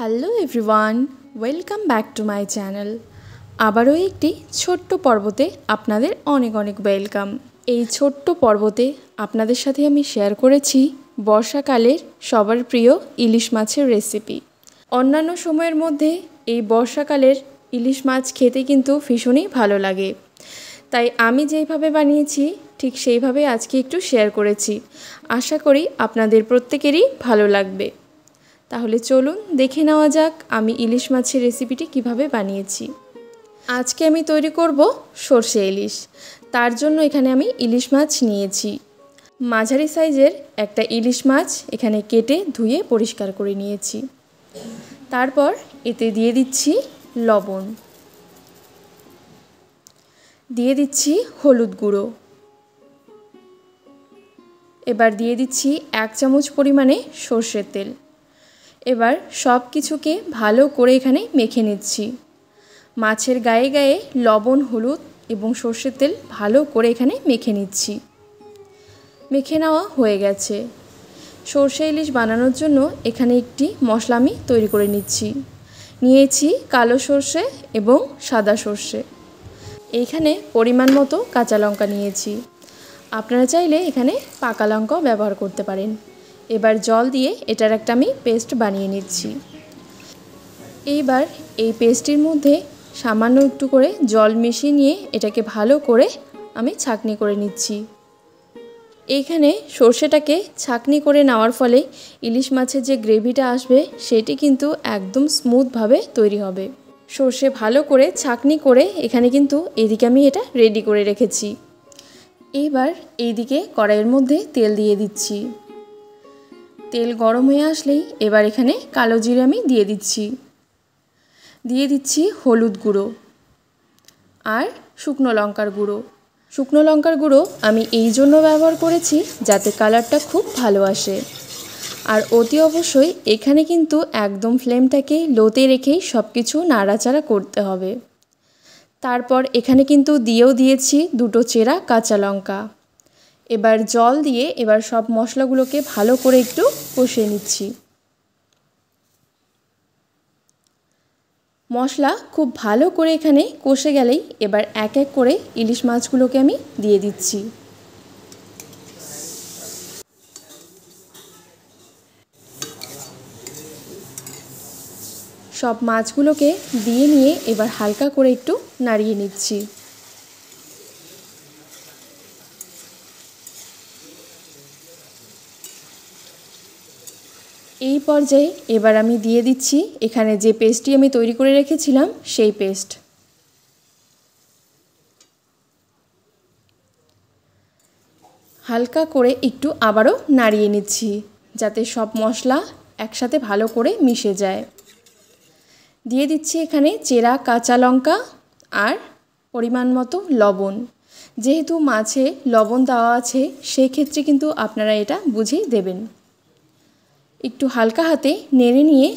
Hello everyone, welcome back to my channel. আবারও একটি ছোট্ট পর্বতে আপনাদের অনেক অনেক ওয়েলকাম। এই ছোট্ট পর্বতে আপনাদের সাথে আমি শেয়ার করেছি বর্ষাকালের সবার প্রিয় ইলিশ মাছের রেসিপি। অন্যান্য সময়ের মধ্যে এই বর্ষাকালের ইলিশ মাছ খেতে কিন্তু ভীষণই ভালো লাগে, তাই আমি যেইভাবে বানিয়েছি ঠিক সেইভাবে আজকে একটু শেয়ার করেছি। আশা করি আপনাদের প্রত্যেকেরই ভালো লাগবে। তাহলে চলুন দেখে নেওয়া যাক আমি ইলিশ মাছের রেসিপিটি কিভাবে বানিয়েছি। আজকে আমি তৈরি করব সরষে ইলিশ। তার জন্য এখানে আমি ইলিশ মাছ নিয়েছি। মাঝারি সাইজের একটা ইলিশ মাছ এখানে কেটে ধুয়ে পরিষ্কার করে নিয়েছি। তারপর এতে দিয়ে দিচ্ছি লবণ, দিয়ে দিচ্ছি হলুদ গুঁড়ো, এবার দিয়ে দিচ্ছি 1 চামচ পরিমাণে সরষের তেল। এবার সব কিছুকে ভালো করে এখানে মেখে নিচ্ছি। মাছের গায়ে গায়ে লবণ, হলুদ এবং সরষের তেল ভালো করে এখানে মেখে নিচ্ছি। মেখে নেওয়া হয়ে গেছে। সরষে ইলিশ বানানোর জন্য এখানে একটি মশলা আমি তৈরি করে নিচ্ছি। নিয়েছি কালো সরষে এবং সাদা সরষে। এইখানে পরিমাণ মতো কাঁচা লঙ্কা নিয়েছি। আপনারা চাইলে এখানে পাকা লঙ্কাও ব্যবহার করতে পারেন। এবার জল দিয়ে এটার একটা আমি পেস্ট বানিয়ে নিচ্ছি। এইবার এই পেস্টটির মধ্যে সামান্য একটু করে জল মিশিয়ে নিয়ে এটাকে ভালো করে আমি ছাঁকনি করে নিচ্ছি। এইখানে সর্ষেটাকে ছাঁকনি করে নেওয়ার ফলে ইলিশ মাছের যে গ্রেভিটা আসবে সেটি কিন্তু একদম স্মুথভাবে তৈরি হবে। সর্ষে ভালো করে ছাঁকনি করে এখানে কিন্তু এদিকে আমি এটা রেডি করে রেখেছি। এইবার এইদিকে কড়াইয়ের মধ্যে তেল দিয়ে দিচ্ছি। তেল গরম হয়ে আসলেই এবার এখানে কালো জিরে আমি দিয়ে দিচ্ছি। দিয়ে দিচ্ছি হলুদ গুঁড়ো আর শুকনো লঙ্কার গুঁড়ো। শুকনো লঙ্কার গুঁড়ো আমি এই জন্য ব্যবহার করেছি যাতে কালারটা খুব ভালো আসে। আর অতি অবশ্যই এখানে কিন্তু একদম ফ্লেমটাকে লোতে রেখেই সব কিছু নাড়াচাড়া করতে হবে। তারপর এখানে কিন্তু দিয়েও দিয়েছি 2টো চেরা কাঁচা লঙ্কা। এবার জল দিয়ে এবার সব মশলাগুলোকে ভালো করে একটু কষিয়ে নিচ্ছি। মশলা খুব ভালো করে এখানে কষে গেলেই এবার এক এক করে ইলিশ মাছগুলোকে আমি দিয়ে দিচ্ছি। সব মাছগুলোকে দিয়ে নিয়ে এবার হালকা করে একটু নাড়িয়ে নিচ্ছি। এই পর্যায়ে এবার আমি দিয়ে দিচ্ছি এখানে যে পেস্টটি আমি তৈরি করে রেখেছিলাম সেই পেস্ট। হালকা করে একটু আবারও নাড়িয়ে নিচ্ছি যাতে সব মশলা একসাথে ভালো করে মিশে যায়। দিয়ে দিচ্ছি এখানে চেরা কাঁচা লঙ্কা আর পরিমাণ মতো লবণ। যেহেতু মাছে লবণ দেওয়া আছে সেই ক্ষেত্রে কিন্তু আপনারা এটা বুঝেই দেবেন। একটু হালকা হাতে নেড়ে নিয়ে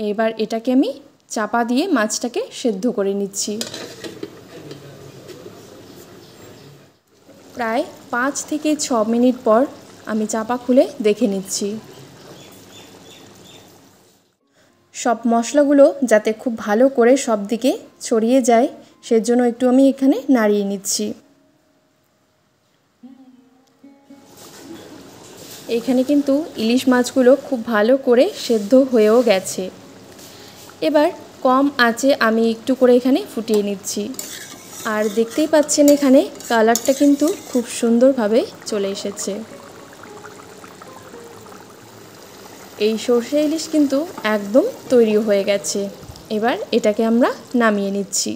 এবার এটাকে আমি চাপা দিয়ে মাছটাকে সেদ্ধ করে নিচ্ছি। প্রায় 5 থেকে 6 মিনিট পর আমি চাপা খুলে দেখে নিচ্ছি। সব মশলাগুলো যাতে খুব ভালো করে সব দিকে ছড়িয়ে যায় সেজন্য একটু আমি এখানে নাড়িয়ে নিচ্ছি। এখানে কিন্তু ইলিশ মাছগুলো খুব ভালো করে সেদ্ধ হয়েও গেছে। এবার কম আঁচে আমি একটু করে এখানে ফুটিয়ে নিচ্ছি। আর দেখতেই পাচ্ছেন এখানে কালারটা কিন্তু খুব সুন্দরভাবে চলে এসেছে। এই সরষে ইলিশ কিন্তু একদম তৈরি হয়ে গেছে। এবার এটাকে আমরা নামিয়ে নিচ্ছি।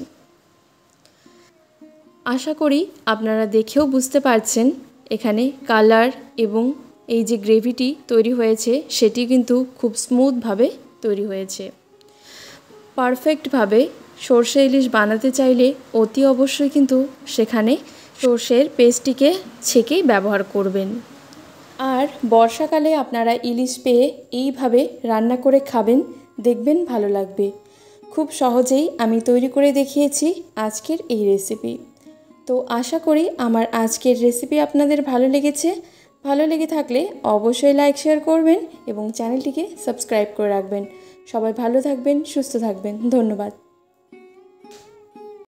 আশা করি আপনারা দেখেও বুঝতে পারছেন এখানে কালার এবং এই যে গ্রেভিটি তৈরি হয়েছে সেটি কিন্তু খুব স্মুথভাবে তৈরি হয়েছে। পারফেক্টভাবে সরষে ইলিশ বানাতে চাইলে অতি অবশ্যই কিন্তু সেখানে সরষের পেস্টটিকে ছেঁকেই ব্যবহার করবেন। আর বর্ষাকালে আপনারা ইলিশ পেয়ে এইভাবে রান্না করে খাবেন, দেখবেন ভালো লাগবে। খুব সহজেই আমি তৈরি করে দেখিয়েছি আজকের এই রেসিপি। তো আশা করি আমার আজকের রেসিপি আপনাদের ভালো লেগেছে। ভালো লেগে থাকলে অবশ্যই লাইক শেয়ার করবেন এবং চ্যানেলটিকে সাবস্ক্রাইব করে রাখবেন। সবাই ভালো থাকবেন, সুস্থ থাকবেন। ধন্যবাদ।